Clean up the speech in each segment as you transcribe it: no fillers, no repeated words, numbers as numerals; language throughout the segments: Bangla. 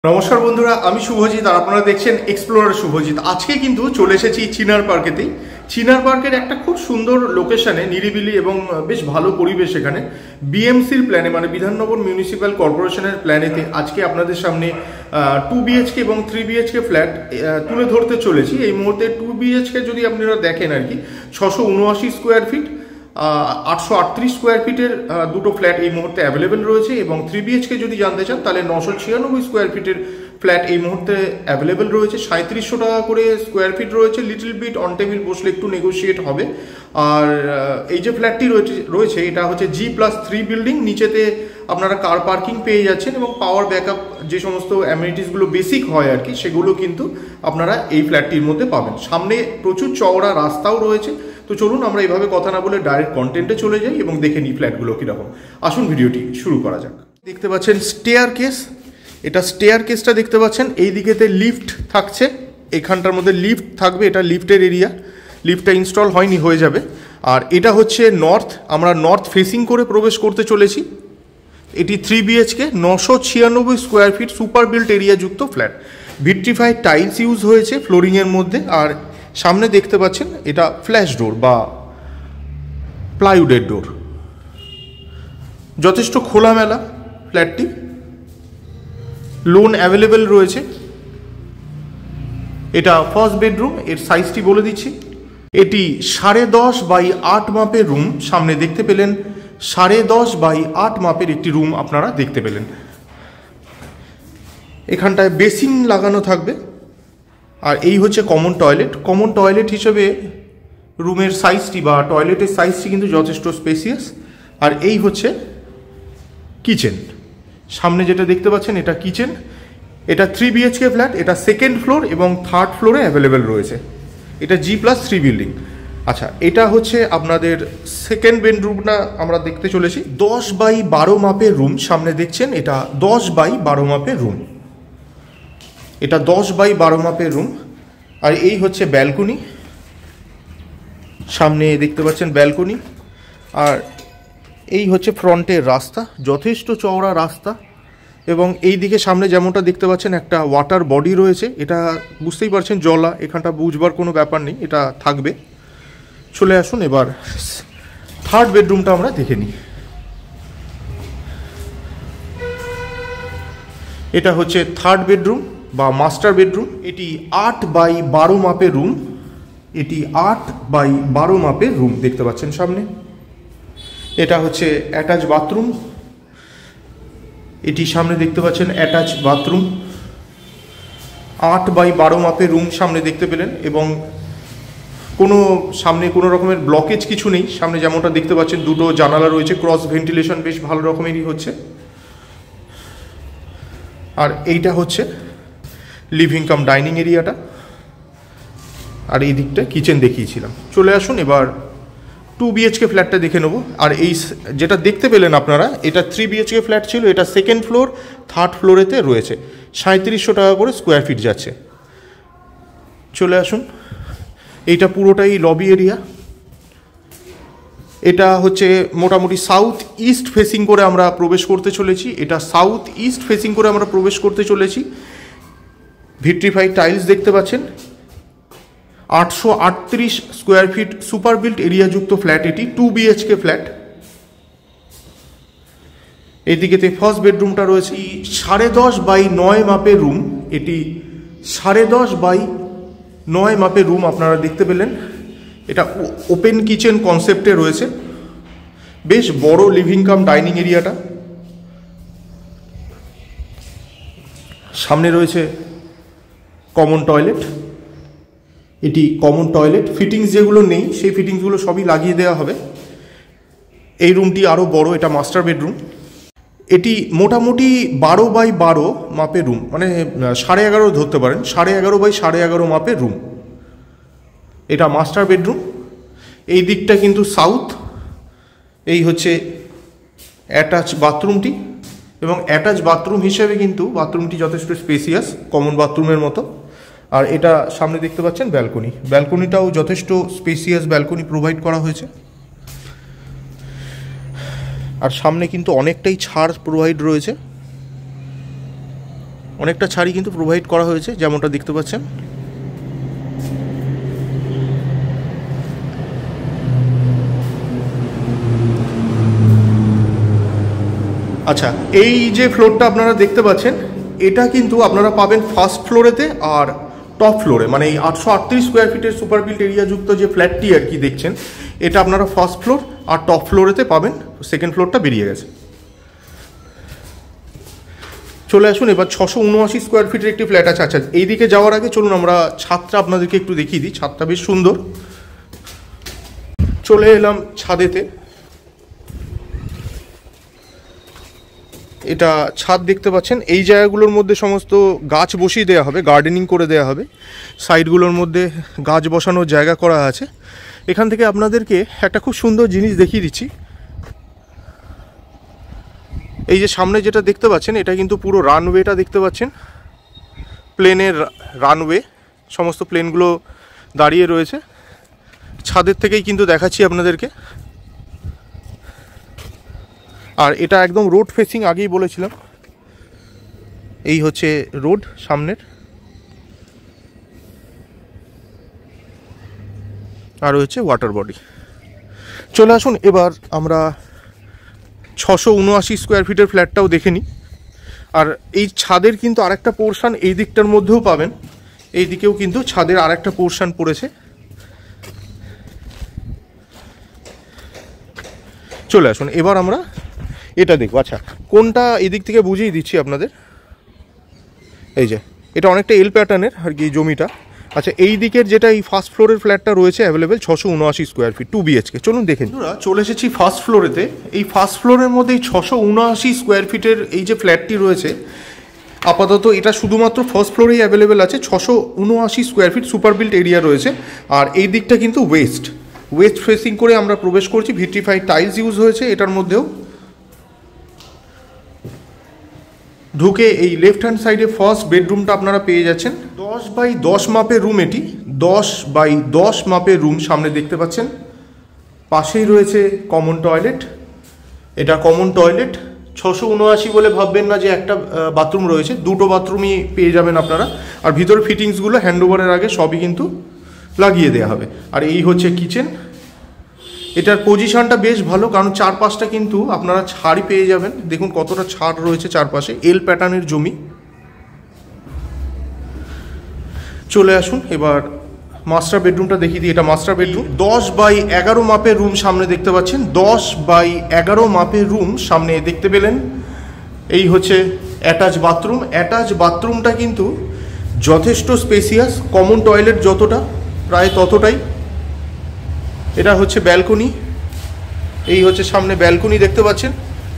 নমস্কার বন্ধুরা, আমি শুভজিৎ আর আপনারা দেখছেন এক্সপ্লোরার শুভজিৎ। আজকে কিন্তু চলে এসেছি চিনার পার্কেতেই। চিনার পার্কের একটা খুব সুন্দর লোকেশনে, নিরিবিলি এবং বেশ ভালো পরিবেশ। এখানে বিএমসির প্ল্যানে, মানে বিধাননগর মিউনিসিপ্যাল কর্পোরেশনের প্ল্যানেতে আজকে আপনাদের সামনে 2 BHK এবং 3 BHK ফ্ল্যাট তুলে ধরতে চলেছি। এই মুহূর্তে 2 BHK যদি আপনারা দেখেন আর কি, 679 স্কোয়ার ফিট, 838 স্কোয়ার ফিটের দুটো ফ্ল্যাট এই মুহূর্তে অ্যাভেলেবেল রয়েছে। এবং 3 BHK যদি জানতে চান তাহলে 996 স্কোয়ার ফিটের ফ্ল্যাট এই মুহূর্তে অ্যাভেলেবেল রয়েছে। 3700 টাকা করে স্কোয়ার ফিট রয়েছে। লিটল বিট অন টেবিল বসলে একটু নেগোশিয়েট হবে। আর এই যে ফ্ল্যাটটি রয়েছে এটা হচ্ছে G+3 বিল্ডিং। নিচেতে আপনারা কার পার্কিং পেয়ে যাচ্ছেন এবং পাওয়ার ব্যাকআপ যে সমস্ত অ্যামিনিটিসগুলো বেসিক হয় আর কি, সেগুলো কিন্তু আপনারা এই ফ্ল্যাটটির মধ্যে পাবেন। সামনে প্রচুর চওড়া রাস্তাও রয়েছে। তো চলুন আমরা এইভাবে কথা না বলে ডাইরেক্ট কন্টেন্টে চলে যাই এবং দেখে নিই ফ্ল্যাটগুলো কীরকম। আসুন ভিডিওটি শুরু করা যাক। দেখতে পাচ্ছেন স্টেয়ার কেস, এটা স্টেয়ার কেসটা দেখতে পাচ্ছেন। এই দিকেতে লিফট থাকছে, এখানটার মধ্যে লিফট থাকবে, এটা লিফটের এরিয়া। লিফটটা ইনস্টল হয়নি, হয়ে যাবে। আর এটা হচ্ছে নর্থ, আমরা নর্থ ফেসিং করে প্রবেশ করতে চলেছি। এটি 3 BHK 996 square feet super built area যুক্ত ফ্ল্যাট। ভিট্রিফাইড টাইলস ইউজ হয়েছে ফ্লোরিংয়ের মধ্যে। আর সামনে দেখতে পাচ্ছেন এটা ফ্ল্যাশ ডোর বা প্লাইউডের ডোর। যথেষ্ট খোলামেলা ফ্ল্যাটটি, লোন অ্যাভেলেবেল রয়েছে। এটা ফার্স্ট বেডরুম, এর সাইজটি বলে দিচ্ছি। এটি 10.5 বাই 8 মাপের রুম। সামনে দেখতে পেলেন 10.5 বাই 8 মাপের একটি রুম আপনারা দেখতে পেলেন। এখানটায় বেসিন লাগানো থাকবে। আর এই হচ্ছে কমন টয়লেট। কমন টয়লেট হিসেবে রুমের সাইজটি বা টয়লেটের সাইজটি কিন্তু যথেষ্ট স্পেসিয়াস। আর এই হচ্ছে কিচেন। সামনে যেটা দেখতে পাচ্ছেন এটা কিচেন। এটা 3 BHK ফ্ল্যাট, এটা সেকেন্ড ফ্লোর এবং থার্ড ফ্লোরে অ্যাভেলেবেল রয়েছে। এটা G+3 বিল্ডিং। আচ্ছা, এটা হচ্ছে আপনাদের সেকেন্ড বেডরুমটা আমরা দেখতে চলেছি। 10 বাই 12 মাপের রুম সামনে দেখছেন, এটা 10 বাই 12 মাপের রুম। এটা 10 বাই 12 মাপের রুম। আর এই হচ্ছে ব্যালকনি, সামনে দেখতে পাচ্ছেন ব্যালকনি। আর এই হচ্ছে ফ্রন্টের রাস্তা, যথেষ্ট চওড়া রাস্তা। এবং এই দিকে সামনে যেমনটা দেখতে পাচ্ছেন একটা ওয়াটার বডি রয়েছে। এটা বুঝতেই পারছেন জলা, এখানটা বুঝবার কোনো ব্যাপার নেই, এটা থাকবে। চলে আসুন এবার থার্ড বেডরুমটা আমরা দেখে নিই। এটা হচ্ছে থার্ড বেডরুম বা মাস্টার বেডরুম। এটি 8 বাই 12 মাপের রুম। এটি 8 বাই 12 মাপের রুম দেখতে পাচ্ছেন সামনে। এটা হচ্ছে অ্যাটাচ বাথরুম। এটি সামনে দেখতে পাচ্ছেন অ্যাটাচ বাথরুম। 8 বাই 12 মাপের রুম সামনে দেখতে পেলেন। এবং সামনে কোনো রকমের ব্লকেজ কিছু নেই। সামনে যেমনটা দেখতে পাচ্ছেন দুটো জানালা রয়েছে, ক্রস ভেন্টিলেশন বেশ ভালো রকমেরই হচ্ছে। আর এইটা হচ্ছে লিভিং কাম ডাইনিং এরিয়াটা। আর এই দিকটা কিচেন দেখিয়েছিলাম। চলে আসুন এবার 2 BHK ফ্ল্যাটটা দেখে নেব। আর এই যেটা দেখতে পেলেন আপনারা, এটা 3 BHK ফ্ল্যাট ছিল, এটা সেকেন্ড ফ্লোর, থার্ড ফ্লোরেতে রয়েছে। 3700 টাকা করে স্কোয়ার ফিট যাচ্ছে। চলে আসুন, এইটা পুরোটাই লবি এরিয়া। এটা হচ্ছে মোটামুটি সাউথ ইস্ট ফেসিং করে আমরা প্রবেশ করতে চলেছি। এটা সাউথ ইস্ট ফেসিং করে আমরা প্রবেশ করতে চলেছি। ভিট্রিফাইড টাইলস দেখতে পাচ্ছেন। 838 square feet super built area যুক্ত ফ্ল্যাট। এটি 2 BHK ফ্ল্যাট। এইদিকেতে ফার্স্ট বেডরুমটা রয়েছে 10.5 বাই 9 মাপের রুম। এটি 10.5 বাই 9 মাপের রুম আপনারা দেখতে পেলেন। এটা ওপেন কিচেন কনসেপ্টে রয়েছে। বেশ বড় লিভিং কাম ডাইনিং এরিয়াটা। সামনে রয়েছে কমন টয়লেট। এটি কমন টয়লেট। ফিটিংস যেগুলো নেই সেই ফিটিংসগুলো সবই লাগিয়ে দেওয়া হবে। এই রুমটি আরও বড়, এটা মাস্টার বেডরুম। এটি মোটামুটি 12 বাই 12 মাপের রুম, মানে 11.5 ধরতে পারেন, 11.5 বাই 11.5 মাপের রুম। এটা মাস্টার বেডরুম। এই দিকটা কিন্তু সাউথ। এই হচ্ছে অ্যাটাচ বাথরুমটি। এবং অ্যাটাচ বাথরুম হিসেবে কিন্তু বাথরুমটি যথেষ্ট স্পেসিয়াস, কমন বাথরুমের মতো। আর এটা সামনে দেখতে পাচ্ছেন ব্যালকনি। ব্যালকনিটাও যথেষ্ট স্পেসিয়াস ব্যালকনি প্রোভাইড করা হয়েছে। আর সামনে কিন্তু অনেকটাই ছাড় প্রোভাইড রয়েছে। অনেকটা ছাড়ই কিন্তু প্রোভাইড করা হয়েছে, যেমনটা দেখতে পাচ্ছেন। আচ্ছা, এই যে ফ্লোরটা আপনারা দেখতে পাচ্ছেন, এটা কিন্তু আপনারা পাবেন ফার্স্ট ফ্লোরেতে আর টপ ফ্লোরে, মানে এই 838 স্কোয়ার ফিটের সুপার বিল্ট এরিয়াযুক্ত যে ফ্ল্যাটটি আর কি দেখছেন, এটা আপনারা ফার্স্ট ফ্লোর আর টপ ফ্লোরেতে পাবেন। সেকেন্ড ফ্লোরটা বেরিয়ে গেছে। চলে আসুন এবার 679 স্কোয়ার ফিটের একটি ফ্ল্যাট আছে। আচ্ছা, এইদিকে যাওয়ার আগে চলুন আমরা ছাদটা আপনাদেরকে একটু দেখিয়ে দিই। ছাদটা বেশ সুন্দর। চলে এলাম ছাদেতে। এটা ছাদ দেখতে পাচ্ছেন। এই জায়গাগুলোর মধ্যে সমস্ত গাছ বসিয়ে দেওয়া হবে, গার্ডেনিং করে দেওয়া হবে। সাইডগুলোর মধ্যে গাছ বসানোর জায়গা করা আছে। এখান থেকে আপনাদেরকে একটা খুব সুন্দর জিনিস দেখিয়ে দিচ্ছি। এই যে সামনে যেটা দেখতে পাচ্ছেন, এটা কিন্তু পুরো রানওয়েটা দেখতে পাচ্ছেন, প্লেনের রানওয়ে। সমস্ত প্লেনগুলো দাঁড়িয়ে রয়েছে। ছাদের থেকেই কিন্তু দেখাচ্ছি আপনাদেরকে। আর এটা একদম রোড ফেসিং, আগেই বলেছিলাম। এই হচ্ছে রোড সামনের, আর হচ্ছে ওয়াটার বডি। চলে আসুন এবার আমরা 679 স্কোয়ার ফিটের ফ্ল্যাটটাও দেখে নিই। আর এই ছাদের কিন্তু আরেকটা পোর্শন এই দিকটার মধ্যেও পাবেন। এই দিকেও কিন্তু ছাদের আরেকটা পোর্শন পড়েছে। চলে আসুন এবার আমরা এটা দেখব। আচ্ছা, কোনটা এদিক থেকে বুঝিয়ে দিচ্ছি আপনাদের। এই যে এটা অনেকটা এল প্যাটার্নের আর কি জমিটা। আচ্ছা, এই দিকের যেটা এই ফার্স্ট ফ্লোরের ফ্ল্যাটটা রয়েছে অ্যাভেলেবেল 679 স্কোয়ার ফিট 2 BHK। চলুন দেখেন। চলে এসেছি ফার্স্ট ফ্লোরেতে। এই ফার্স্ট ফ্লোরের মধ্যে এই 679 স্কোয়ার ফিটের এই যে ফ্ল্যাটটি রয়েছে, আপাতত এটা শুধুমাত্র ফার্স্ট ফ্লোরেই অ্যাভেলেবেল আছে। 679 square feet super built area রয়েছে। আর এই দিকটা কিন্তু ওয়েস্ট ফেসিং করে আমরা প্রবেশ করছি। ভিট্রিফাইড টাইলস ইউজ হয়েছে এটার মধ্যেও। ঢুকে এই লেফট হ্যান্ড সাইডে ফার্স্ট বেডরুমটা আপনারা পেয়ে যাচ্ছেন। 10 বাই 10 মাপের রুম এটি। 10 বাই 10 মাপের রুম সামনে দেখতে পাচ্ছেন। পাশেই রয়েছে কমন টয়লেট। এটা কমন টয়লেট। 679 বলে ভাববেন না যে একটা বাথরুম রয়েছে, দুটো বাথরুমই পেয়ে যাবেন আপনারা। আর ভিতরে ফিটিংসগুলো হ্যান্ডওভারের আগে সবই কিন্তু লাগিয়ে দেওয়া হবে। আর এই হচ্ছে কিচেন। এটার পজিশনটা বেশ ভালো, কারণ চারপাশটা কিন্তু আপনারা ছাড়ই পেয়ে যাবেন। দেখুন কতটা ছাড় রয়েছে চারপাশে, এল প্যাটার্নের জমি। চলে আসুন এবার মাস্টার বেডরুমটা দেখিয়ে দিই। এটা মাস্টার বেডরুম। 10 বাই 11 মাপের রুম সামনে দেখতে পাচ্ছেন। 10 বাই 11 মাপের রুম সামনে দেখতে পেলেন। এই হচ্ছে অ্যাটাচ বাথরুম। অ্যাটাচ বাথরুমটা কিন্তু যথেষ্ট স্পেসিয়াস, কমন টয়লেট যতটা প্রায় ততটাই। এটা হচ্ছে ব্যালকনি। এই হচ্ছে সামনে ব্যালকনি দেখতে পাচ্ছেন।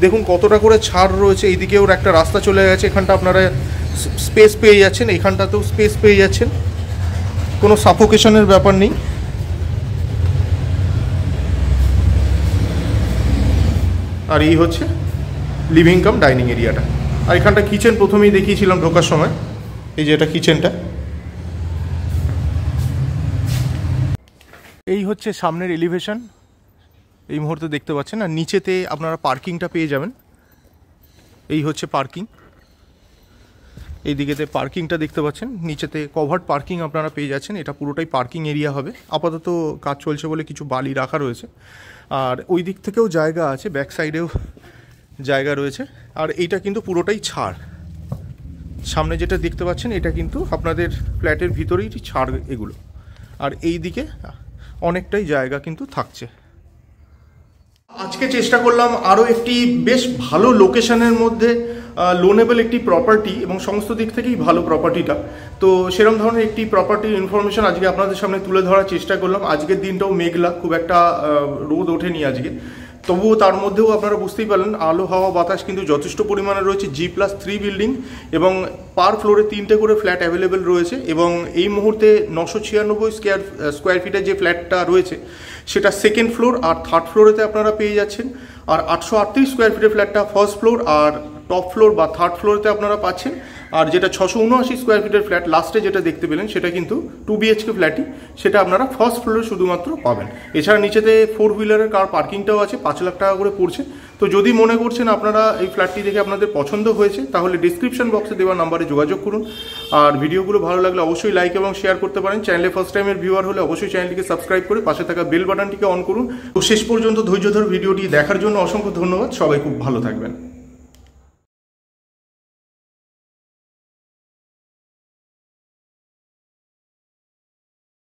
দেখুন কতটা করে ছাড় রয়েছে। এইদিকে ওর একটা রাস্তা চলে গেছে, এখানটা আপনারা স্পেস পেয়ে যাচ্ছেন, এখানটাতেও স্পেস পেয়ে যাচ্ছেন, কোনো সাফোকেশনের ব্যাপার নেই। আর এই হচ্ছে লিভিং কাম ডাইনিং এরিয়াটা। আর এখানটা কিচেন প্রথমেই দেখিয়েছিলাম ঢোকার সময়। এই যে এটা কিচেনটা। এই হচ্ছে সামনের এলিভেশন এই মুহূর্তে দেখতে পাচ্ছেন। আর নিচেতে আপনারা পার্কিংটা পেয়ে যাবেন। এই হচ্ছে পার্কিং। এই দিকেতে পার্কিংটা দেখতে পাচ্ছেন। নিচেতে কভার্ড পার্কিং আপনারা পেয়ে যাচ্ছেন। এটা পুরোটাই পার্কিং এরিয়া হবে। আপাতত কাজ চলছে বলে কিছু বালি রাখা রয়েছে। আর ওই দিক থেকেও জায়গা আছে, ব্যাক সাইডেও জায়গা রয়েছে। আর এইটা কিন্তু পুরোটাই ছাড়। সামনে যেটা দেখতে পাচ্ছেন এটা কিন্তু আপনাদের ফ্ল্যাটের ভিতরেই ছাড় এগুলো। আর এই দিকে অনেকটাই জায়গা কিন্তু থাকছে। আজকে চেষ্টা করলাম আরও একটি বেশ ভালো লোকেশনের মধ্যে লোনেবল একটি প্রপার্টি, এবং সমস্ত দিক থেকেই ভালো প্রপার্টিটা। তো সেরকম ধরনের একটি প্রপার্টির ইনফরমেশন আজকে আপনাদের সামনে তুলে ধরার চেষ্টা করলাম। আজকের দিনটাও মেঘলা, খুব একটা রোদ ওঠেনি আজকে। তবুও তার মধ্যেও আপনারা বুঝতেই পারলেন আলো হাওয়া বাতাস কিন্তু যথেষ্ট পরিমাণে রয়েছে। G+3 বিল্ডিং, এবং পার ফ্লোরে 3টে করে ফ্ল্যাট অ্যাভেলেবেল রয়েছে। এবং এই মুহূর্তে 996 স্কোয়ার ফিটের যে ফ্ল্যাটটা রয়েছে সেটা সেকেন্ড ফ্লোর আর থার্ড ফ্লোরেতে আপনারা পেয়ে যাচ্ছেন। আর 838 স্কোয়ার ফিটের ফ্ল্যাটটা ফার্স্ট ফ্লোর আর টপ ফ্লোর বা থার্ড ফ্লোরতে আপনারা পাচ্ছেন। আর যেটা 679 স্কোয়ার ফিটের ফ্ল্যাট লাস্টে যেটা দেখতে পেলেন সেটা কিন্তু 2 BHK ফ্ল্যাটই, সেটা আপনারা ফার্স্ট ফ্লোরে শুধুমাত্র পাবেন। এছাড়া নিচেতে 4 হুইলারের কার পার্কিংটাও আছে, 5 লাখ টাকা করে পড়ছে। তো যদি মনে করছেন আপনারা এই ফ্ল্যাটটি দেখে আপনাদের পছন্দ হয়েছে, তাহলে ডিসক্রিপশন বক্সে দেওয়া নাম্বারে যোগাযোগ করুন। আর ভিডিওগুলো ভালো লাগলে অবশ্যই লাইক এবং শেয়ার করতে পারেন। চ্যানেলে ফার্স্ট টাইমের ভিউয়ার হলে অবশ্যই চ্যানেলটিকে সাবস্ক্রাইব করে পাশে থাকা বেল বাটনটিকে অন করুন। তো শেষ পর্যন্ত ধৈর্য ধরে ভিডিওটি দেখার জন্য অসংখ্য ধন্যবাদ। সবাই খুব ভালো থাকবেন।